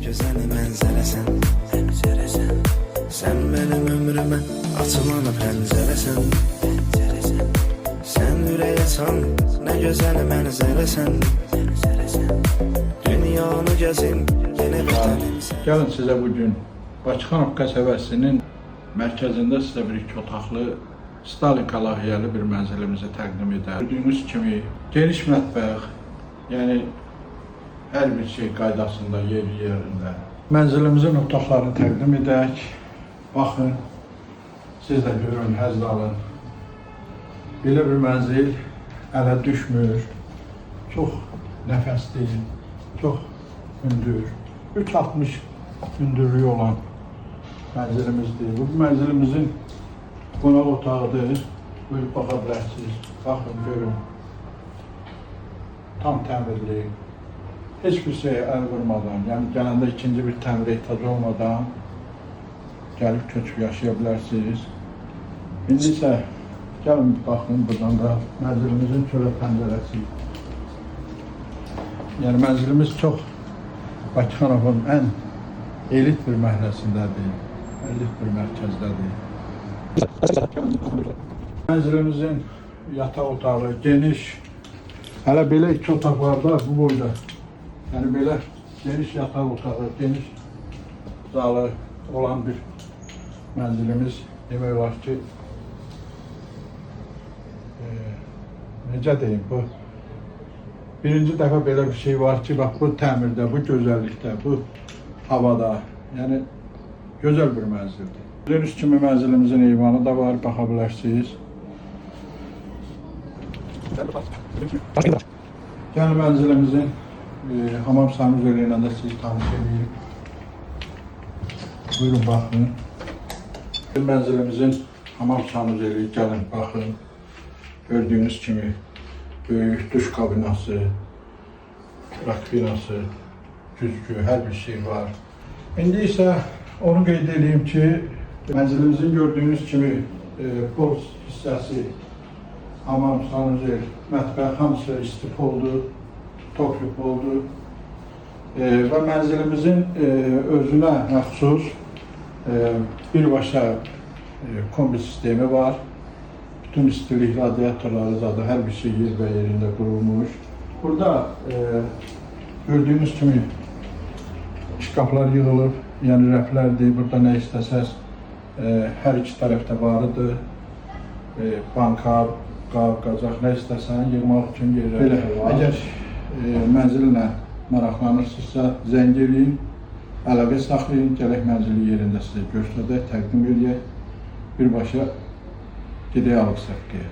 güzel mənzərəsən, sən benim ömrümə açılan pəncərəsən, sən ürək açan nə gözəl mənzərəsən, dünyanı gəzin yenə bir tanımsan. Gəlin sizə bugün Bakıxanov qəsəbəsinin mərkəzində sizə bir 2 otaqlı Stalinka layihəli bir mənzilimizi təqdim edər. Gördüyünüz kimi geniş mətbəx, yəni hər bir şey qaydasında, yerində. Mənzilimizin otaqlarını təqdim edək. Baxın, siz də görün, həzz alın. Belə bir mənzil ələ düşmür, çox nəfəsli, çox hündür, 3.60 hündürlüyü olan mənzilimizdir. Bu mənzilimizin qonaq otağıdır. Buyurub baxa bilərsiniz. Baxın, görün. Tam təmirli. Heç bir şey əl vurmadan, yəni gələndə ikinci bir təmir ehtiyacı olmadan gəlib köçüb yaşaya bilərsiniz. İndi isə gəlin baxın, buradan da mənzilimizin çölə pəncərəsi. Yəni mənzilimiz çox Bakıxanovun ən elit bir məhəlləsindədir, elit bir mərkəzdədir. Mənzilimizin yataq otağı geniş, hələ belə 2 otaq var da bu boyda. Yəni belə geniş yataq otağı, geniş zalı olan bir mənzilimiz demək olar ki, necə deyim, bu birinci dəfə belə bir şey var ki, bax bu təmirdə, bu gözəllikdə, bu havada, yəni gözəl bir mənzildir. Gördüyünüz kimi mənzilimizin eyvanı da var, baxa bilərsiniz. Yəni mənzilimizin hamam sanuzeli ilə də sizi tanış edeyim. Buyurun, baxın. Mənzilimizin hamam sanuzeli, gəlin, baxın. Gördüyünüz kimi böyük duş kabinası, rakvinası, güzgü, hər bir şey var. İndi isə onu qeyd edeyim ki, mənzilimizin gördüyünüz kimi boz hissəsi, hamam, sanuzel, mətbəx hamısı istifoldur, topluk oldu və mənzilimizin özünə məxsus birbaşa kombi sistemi var. Bütün istilik radiatorları zaten hər bir şey yer və yerində qurulmuş. Burada gördüyünüz kimi şkaflar yığılıb, yəni rəflərdir. Burada nə istəsəz hər iki tərəfdə varıdır. Banka, qab, qacaq, nə istəsən yığmaq üçün yerlər var. Əgər mənzillə maraqlanırsınızsa zəng eləyin, əlaqə saxlayın, gələk mənzili yerində sizə göstərək, təqdim edək, birbaşa gedək alıq səfqəyə.